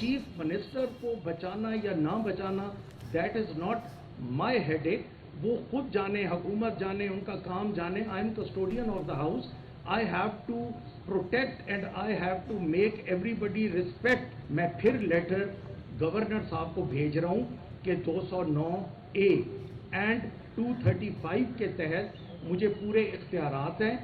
Chief minister को बचाना या ना बचाना, that is not my headache. वो खुद जाने, हुकूमत जाने, उनका काम जाने। I am custodian of the house. I have to protect and I have to make everybody respect. मैं फिर लेटर गवर्नर साहब को भेज रहा हूं कि 209A एंड 235 के तहत मुझे पूरे इख्तियारात हैं।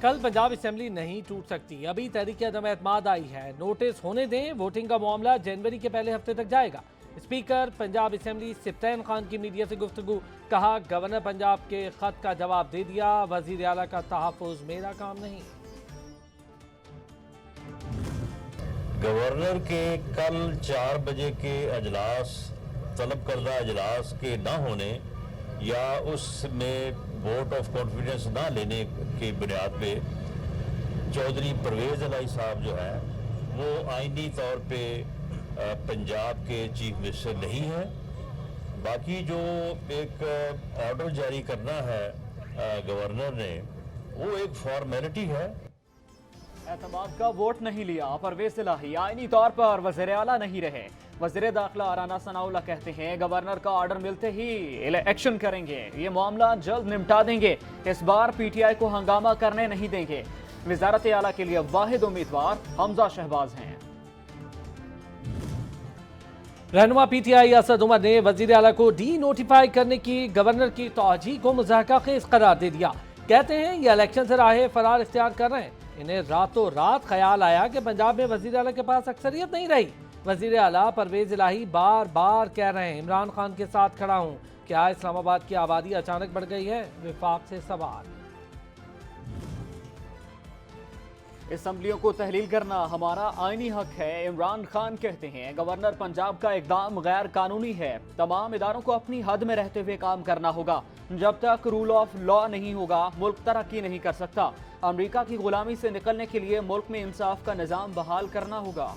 कल पंजाब असेंबली नहीं टूट सकती, अभी तहरीक अदम एतमाद आई है, नोटिस होने दें। वोटिंग का मामला जनवरी के पहले हफ्ते तक जाएगा। स्पीकर पंजाब असेंबली सिप्तैन खान की मीडिया से गुफ्तगू, कहा गवर्नर पंजाब के खत का जवाब दे दिया, वजीर आला का तहफ़्फ़ुज़ मेरा काम नहीं। गवर्नर के कल 4 बजे के अजलास, तलब करदा अजलास के ना होने या उसमें वोट ऑफ कॉन्फिडेंस ना लेने की बुनियाद पे चौधरी परवेज़ इलाही साहब जो है वो आइनी तौर पे पंजाब के चीफ मिनिस्टर नहीं है। बाकी जो एक ऑर्डर जारी करना है गवर्नर ने, वो एक फॉर्मेलिटी है। एतमाद का वोट नहीं लिया, परवेज़ इलाही आईनी तौर पर वज़ीर आला नहीं रहे। वज़ीर दाखिला राना सनाउल्लाह कहते हैं गवर्नर का ऑर्डर मिलते ही एक्शन करेंगे, ये मामला जल्द निपटा देंगे, इस बार पीटीआई को हंगामा करने नहीं देंगे। वज़ारत आला के लिए वाहिद उम्मीदवार हमजा शहबाज हैं। रहनुमा पीटीआई असद उमर ने वज़ीर आला को डी नोटिफाई करने की गवर्नर की तौजीह को मुज़ाहका खेज़ करार दे दिया। कहते हैं ये इलेक्शन से राह फरार इख्तियार कर रहे हैं। इन्हें रातों रात ख्याल आया कि पंजाब में वज़ीर आला के पास अक्सरियत नहीं रही। वज़ीर आला परवेज़ इलाही बार बार कह रहे हैं इमरान खान के साथ खड़ा हूँ। क्या इस्लामाबाद की आबादी अचानक बढ़ गई है? विफाक से सवाल। असम्बलियों को तहलील करना हमारा आईनी हक है, इमरान खान कहते हैं गवर्नर पंजाब का इकदाम गैर कानूनी है। तमाम इदारों को अपनी हद में रहते हुए काम करना होगा। जब तक रूल ऑफ लॉ नहीं होगा मुल्क तरक्की नहीं कर सकता। अमेरिका की गुलामी से निकलने के लिए मुल्क में इंसाफ का निज़ाम बहाल करना होगा।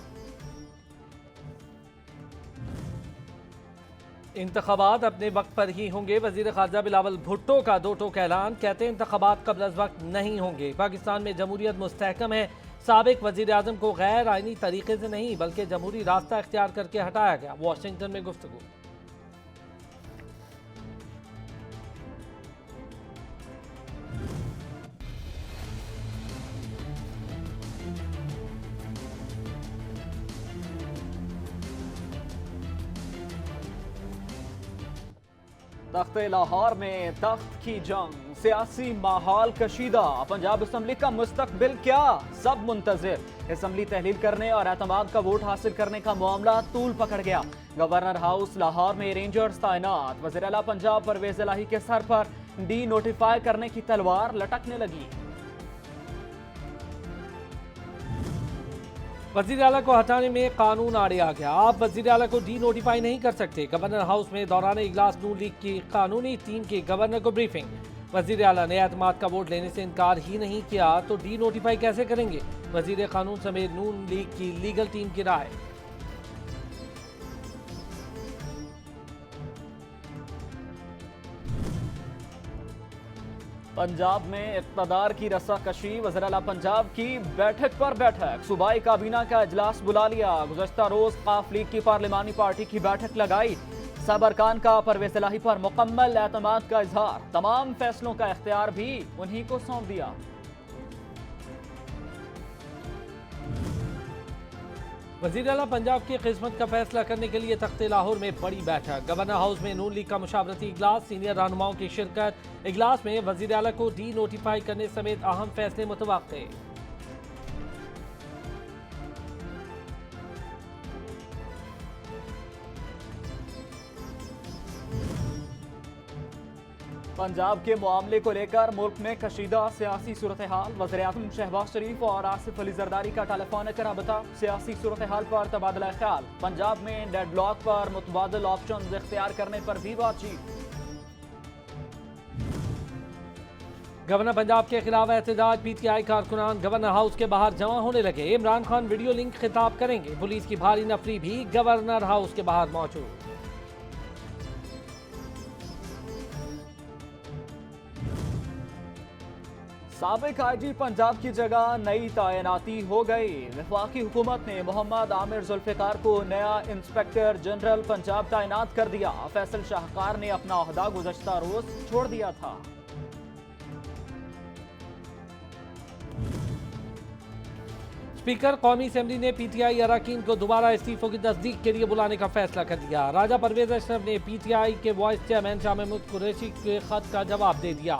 इंतखाबात अपने वक्त पर ही होंगे, वजीर खारजा बिलावल भुट्टो का दो टोक ऐलान। कहते हैं इंतखाबात कब्ल अज़ वक्त नहीं होंगे। पाकिस्तान में जमहूरियत मुस्तहकम है। साबिक वजीर आज़म को गैर आइनी तरीके से नहीं बल्कि जमहूरी रास्ता इख्तियार करके हटाया गया। वाशिंगटन में गुफ्तगू। तख्त लाहौर में तख्त की जंग, सियासी माहौल कशीदा। पंजाब असम्बली का मुस्तकबिल क्या, सब मुंतजिर। असम्बली तहलील करने और एतमाद का वोट हासिल करने का मामला तूल पकड़ गया। गवर्नर हाउस लाहौर में रेंजर्स तैनात। वज़ीर आला पंजाब परवेज़ इलाही के सर पर डी नोटिफाई करने की तलवार लटकने लगी। वज़ीर आला को हटाने में कानून आड़े आ गया। आप वज़ीर आला को डी नोटिफाई नहीं कर सकते। गवर्नर हाउस में दौरान इजलास नून लीग की कानूनी टीम की गवर्नर को ब्रीफिंग। वज़ीर आला ने एतमाद का वोट लेने से इनकार ही नहीं किया तो डी नोटिफाई कैसे करेंगे? वज़ीर कानून समेत नून लीग की लीगल टीम की राय। पंजाब में इक़्तिदार की रस्साकशी। वज़ीर आला पंजाब की बैठक पर बैठक। सूबाई काबीना का इजलास बुला लिया। गुज़श्ता रोज काफ लीग की पार्लिमानी पार्टी की बैठक लगाई। सब अरकान का परवेज़ इलाही पर मुकम्मल एतमाद का इजहार। तमाम फैसलों का इख्तियार भी उन्हीं को सौंप दिया। वज़ीर आला पंजाब की किस्मत का फैसला करने के लिए तख्त लाहौर में बड़ी बैठक। गवर्नर हाउस में नून लीग का मुशावरती इजलास, सीनियर रहनुमाओं की शिरकत। इजलास में वज़ीर आला को डी नोटिफाई करने समेत अहम फैसले मुतवक्के। पंजाब के मामले को लेकर मुल्क में कशीदा सियासी सूरत हाल। वज़ीर आज़म शहबाज शरीफ और आसिफ अली जरदारी का टेलीफोनिक राबता। सियासी सूरत हाल पर तबादला ख्याल। पंजाब में डेडलॉक पर मुतबादल ऑप्शन इख्तियार करने पर भी बातचीत। गवर्नर पंजाब के खिलाफ एहतजाज। पीटीआई कारकुनान गवर्नर हाउस के बाहर जमा होने लगे। इमरान खान वीडियो लिंक खिताब करेंगे। पुलिस की भारी नफरी भी गवर्नर हाउस के बाहर मौजूद। साबिक आईजी पंजाब की जगह नई तैनाती हो गई। वफाकी हुकूमत ने मोहम्मद आमिर जुल्फिकार को नया इंस्पेक्टर जनरल पंजाब तैनात कर दिया। फैसल शाहकार ने अपना ओहदा गुज़श्ता रोज छोड़ दिया था। स्पीकर कौमी असेंबली ने पीटीआई अरकान को दोबारा इस्तीफों की तस्दीक के लिए बुलाने का फैसला कर दिया। राजा परवेज अशरफ ने पीटीआई के वाइस चेयरमैन शाह महमूद कुरैशी के खत का जवाब दे दिया।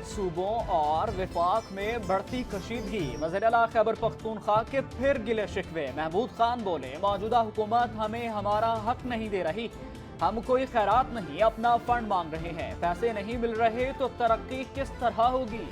सूबों और विफाक में बढ़ती कशीदगी। वज़ीर-ए-आला खैबर पख्तूनख्वा के फिर गिले शिकवे। महमूद खान बोले, मौजूदा हुकूमत हमें हमारा हक नहीं दे रही। हम कोई खैरात नहीं, अपना फंड मांग रहे हैं। पैसे नहीं मिल रहे तो तरक्की किस तरह होगी।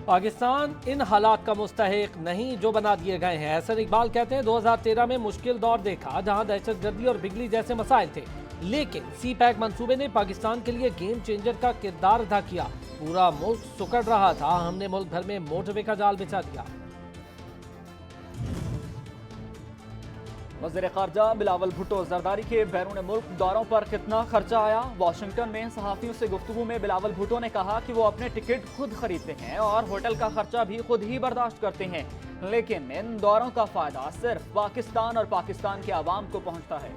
पाकिस्तान इन हालात का मुस्तहिक नहीं जो बना दिए गए हैं। हसन इकबाल कहते हैं 2013 में मुश्किल दौर देखा जहां दहशतगर्दी और बिजली जैसे मसाइल थे, लेकिन सी पैक मंसूबे ने पाकिस्तान के लिए गेम चेंजर का किरदार अदा किया। पूरा मुल्क सुकड़ रहा था, हमने मुल्क भर में मोटरवे का जाल बिछा दिया। वज़ीर ख़ारजा बिलावल भुट्टो जरदारी के बैरून मुल्क दौरों पर कितना खर्चा आया। वाशिंगटन में सहाफ़ियों से गुफ्तगू में बिलावल भुट्टो ने कहा कि वो अपने टिकट खुद खरीदते हैं और होटल का खर्चा भी खुद ही बर्दाश्त करते हैं, लेकिन इन दौरों का फायदा सिर्फ पाकिस्तान और पाकिस्तान के अवाम को पहुंचता है।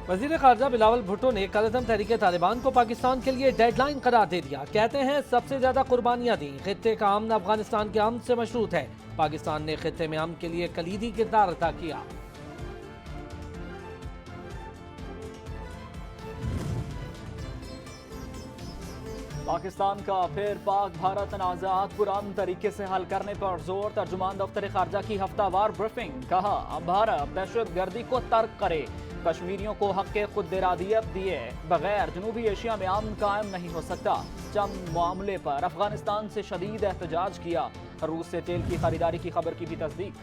वज़ीर ख़ारजा बिलावल भुट्टो ने कलअदम तहरीके तालिबान को पाकिस्तान के लिए डेडलाइन करार दे दिया। कहते हैं सबसे ज्यादा कुर्बानियां दी, खित्ते का अमन अफगानिस्तान के अमन से मशरूत है। पाकिस्तान ने खित्ते में अमन के लिए कलीदी किरदार अदा किया। पाकिस्तान का फिर पाक भारत तनाज़ात पुरान तरीके से हल करने पर जोर। तर्जुमान दफ्तर खारजा की हफ्तावार ब्रीफिंग। कहा, भारत दहशतगर्दी को तर्क करे, कश्मीरियों को हक के खुद इरादियत दिए बगैर जनूबी एशिया में अमन कायम नहीं हो सकता। चंद मामले पर अफगानिस्तान से शदीद एहतजाज किया। रूस से तेल की खरीदारी की खबर की भी तस्दीक।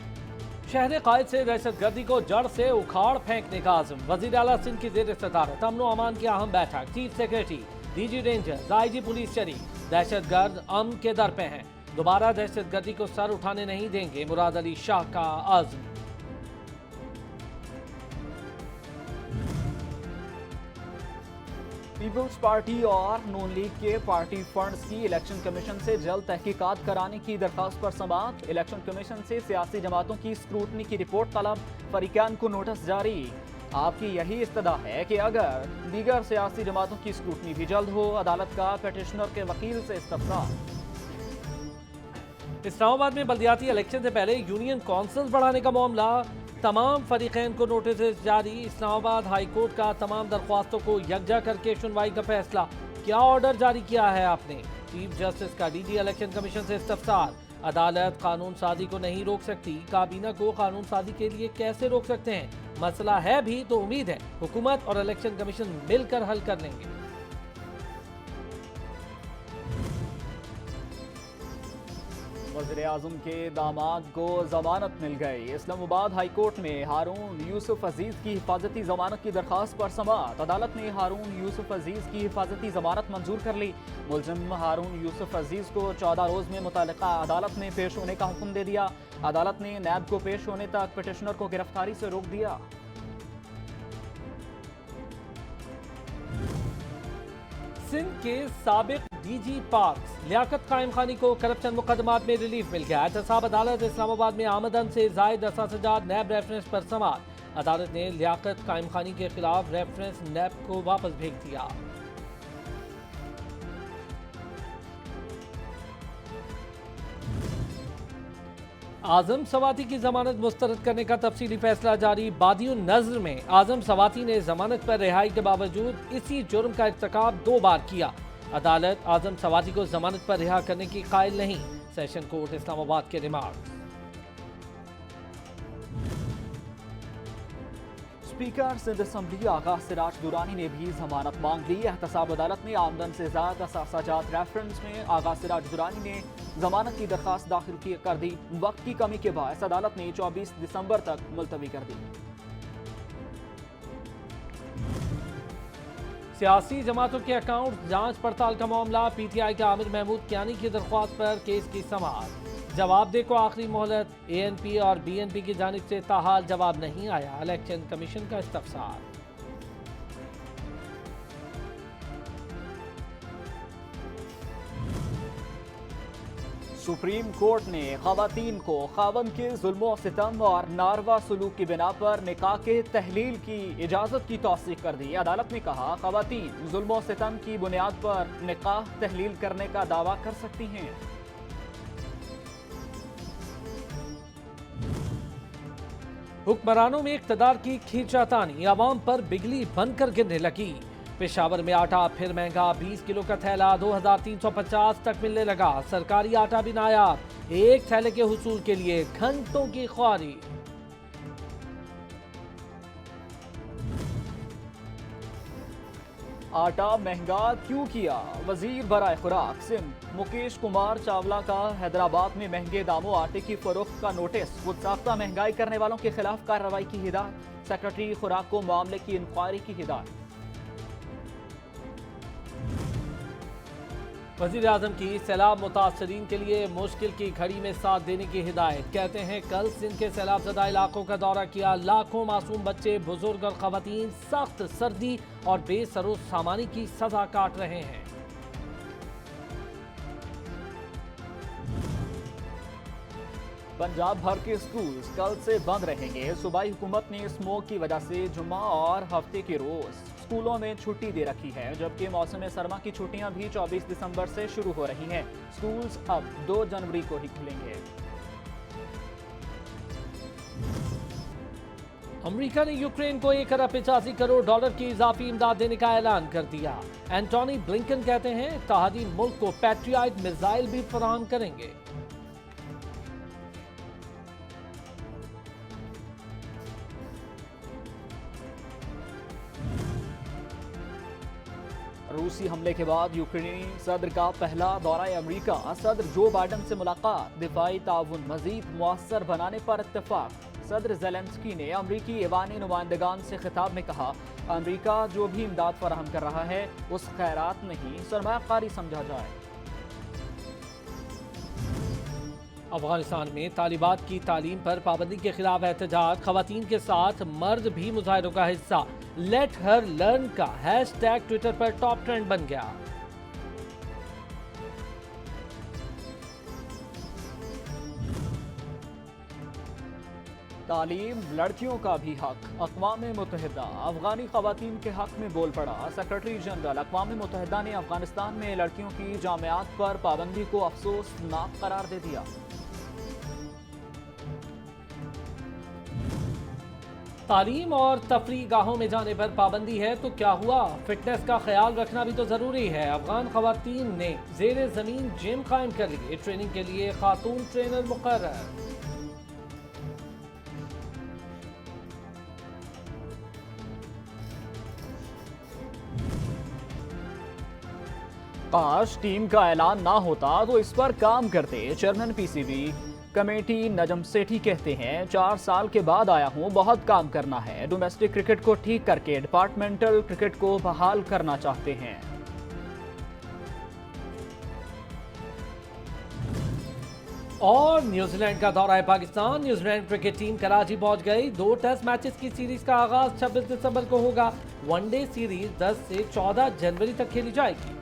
शहर कायद से दहशतगर्दी को जड़ से उखाड़ फेंकने का आज़म। वज़ीर आला सिंध की ज़ेर सदारत अमन व अमान की अहम बैठक। Chief secretary, DG rangers, IG police शरीक। दहशतगर्द अमन के दर पे हैं, दोबारा दहशतगर्दी को सर उठाने नहीं देंगे। मुराद अली शाह का आज़म। पीपल्स पार्टी और नून लीग के पार्टी फंड्स की इलेक्शन कमीशन से जल्द तहकीकात कराने की दरखास्त पर समाअत। इलेक्शन कमीशन से सियासी जमातों की स्क्रूटनी की रिपोर्ट तलब। फरीकान को नोटिस जारी। आपकी यही इस्तदा है कि अगर दीगर सियासी जमातों की स्क्रूटनी भी जल्द हो। अदालत का पिटिशनर के वकील से इस्तफसार। इस्लामाबाद में बल्दियाती इलेक्शन से पहले यूनियन काउंसिल बढ़ाने का मामला। तमाम फरीकैन को नोटिस जारी। इस्लामाबाद हाई कोर्ट का तमाम दरख्वास्तों को यकजा करके सुनवाई का फैसला। क्या ऑर्डर जारी किया है आपने? चीफ जस्टिस का डीजी इलेक्शन कमीशन से इस्तफसार। अदालत कानून साजी को नहीं रोक सकती, काबीना को कानून साजी के लिए कैसे रोक सकते हैं? मसला है भी तो उम्मीद है हुकूमत और इलेक्शन कमीशन मिलकर हल कर लेंगे। वज़ीर आज़म के दामाद को जमानत मिल गई। इस्लामाबाद हाई कोर्ट में हारून यूसुफ अजीज की हिफाजती जमानत की दरखास्त पर समाअत। अदालत ने हारून यूसुफ अजीज की हिफाजती जमानत मंजूर कर ली। मुलजिम हारून यूसुफ अजीज को 14 रोज में मुतल्लिका अदालत में पेश होने का हुक्म दे दिया। अदालत ने नैब को पेश होने तक पिटिशनर को गिरफ्तारी से रोक दिया। सिंध के साबिक डीजी पार्क्स लियाकत कायम खानी को करप्शन मुकदमात में रिलीफ मिल गया। एहतसाब अदालत इस्लामाबाद में आमदन से जायद असासजात नैब रेफरेंस पर समाअत। अदालत ने लियाकत कायम खानी के खिलाफ रेफरेंस नैब को वापस भेज दिया। आजम सवाती की जमानत मुस्तरद करने का तफसीली फैसला जारी। बादियुन नज़र में आजम सवाती ने जमानत पर रिहाई के बावजूद इसी जुर्म का इर्तिकाब 2 बार किया। अदालत आजम सवाती को जमानत पर रिहा करने की कायल नहीं। सेशन कोर्ट इस्लामाबाद के रिमार्क। स्पीकर सिंध असम्बली आगा सिराज दुरानी ने भी जमानत मांग ली। एहतसाब अदालत ने आमदन से ज्यादा असासाजात रेफरेंस में आगा सिराज दुरानी ने जमानत की दरखास्त दाखिल कर दी। वक्त की कमी के बायस अदालत ने 24 दिसंबर तक मुलतवी कर दी। सियासी जमातों के अकाउंट जांच पड़ताल का मामला, पीटीआई के आमिर महमूद कियानी की दरख्वास्त पर केस की समाअत। जवाबदेह को आखिरी मोहलत, एएनपी और बीएनपी की जानिब से ताहाल जवाब नहीं आया। इलेक्शन कमीशन का इस्तफसार। सुप्रीम कोर्ट ने खवातीन को खावन के जुल्म सितम और नारवा सलूक की बिना पर निकाह के तहलील की इजाज़त की तौसीक कर दी। अदालत ने कहा खवातीन जुल्म सितम की बुनियाद पर निकाह तहलील करने का दावा कर सकती हैं। हुक्मरानों में इक़्तिदार की खींचातानी, अवाम पर बिजली बनकर गिरने लगी। पेशावर में आटा फिर महंगा, 20 किलो का थैला 2350 तक मिलने लगा। सरकारी आटा भी नायाब, एक थैले के हुसूल के लिए घंटों की ख्वारी। आटा महंगा क्यों किया? वजीर बराए खुराक सिंध मुकेश कुमार चावला का हैदराबाद में महंगे दामों आटे की फरोख्त का नोटिस। गुस्ताख्ता महंगाई करने वालों के खिलाफ कार्रवाई की हिदायत। सेक्रेटरी खुराक को मामले की इंक्वायरी की हिदायत। वज़ीर आज़म की सैलाब मुतासरीन के लिए मुश्किल की घड़ी में साथ देने की हिदायत। कहते हैं कल सिंध के सैलाब ज़दा इलाकों का दौरा किया। लाखों मासूम बच्चे, बुजुर्ग और खवातीन सख्त सर्दी और बेसरो सामानी की सजा काट रहे हैं। पंजाब भर के स्कूल कल से बंद रहेंगे। सूबाई हुकूमत ने स्मोक की वजह से जुम्मा और हफ्ते के रोज स्कूलों में छुट्टी दे रखी है, जबकि मौसम सरमा की छुट्टियां भी 24 दिसंबर से शुरू हो रही हैं। स्कूल्स अब 2 जनवरी को ही खुलेंगे। अमेरिका ने यूक्रेन को 1 अरब 85 करोड़ डॉलर की इजाफी इमदाद देने का ऐलान कर दिया। एंटोनी ब्लिंकन कहते हैं इत्तेहादी मुल्क को पैट्रियट मिसाइल भी फराहम करेंगे। रूसी हमले के बाद यूक्रेनी सदर का पहला दौरा अमेरिका। सदर जो बाइडन से मुलाकात, दिफाई ताउन मजीद मुअस्सर बनाने पर इत्तेफाक। सदर ज़ेलेंस्की ने अमरीकी ऐवानी नुमाइंदगान से खिताब में कहा अमरीका जो भी इमदाद फराहम कर रहा है उस खैरात नहीं सरमायाकारी समझा जाए। अफगानिस्तान में तालिबात की तालीम पर पाबंदी के खिलाफ एहतजाज, खवातीन के साथ मर्द भी मुजाहिरों का हिस्सा। लेट हर लर्न का हैशटैग ट्विटर पर टॉप ट्रेंड बन गया। तालीम लड़कियों का भी हक। अक़वाम मुत्तहिदा अफगानी खवातीन के हक में बोल पड़ा। सेक्रेटरी जनरल अक़वाम मुत्तहिदा ने अफगानिस्तान में लड़कियों की जामियात पर पाबंदी को अफसोसनाक करार दे दिया। तालीम और तफरीह गाहों में जाने पर पाबंदी है तो क्या हुआ, फिटनेस का ख्याल रखना भी तो जरूरी है। अफगान खवातीन ने जेरे जमीन जिम कायम कर लिए। ट्रेनिंग के लिए खातून ट्रेनर मुकर्रर। काश टीम का ऐलान ना होता तो इस पर काम करते। Chairman PCB committee Najam Sethi कहते हैं 4 साल के बाद आया हूं, बहुत काम करना है। डोमेस्टिक क्रिकेट को ठीक करके डिपार्टमेंटल क्रिकेट को बहाल करना चाहते हैं। और न्यूजीलैंड का दौरा है Pakistan. New Zealand cricket team Karachi पहुंच गई। 2 टेस्ट मैचेस की सीरीज का आगाज 26 दिसंबर को होगा। वनडे सीरीज 10 से 14 जनवरी तक खेली जाएगी।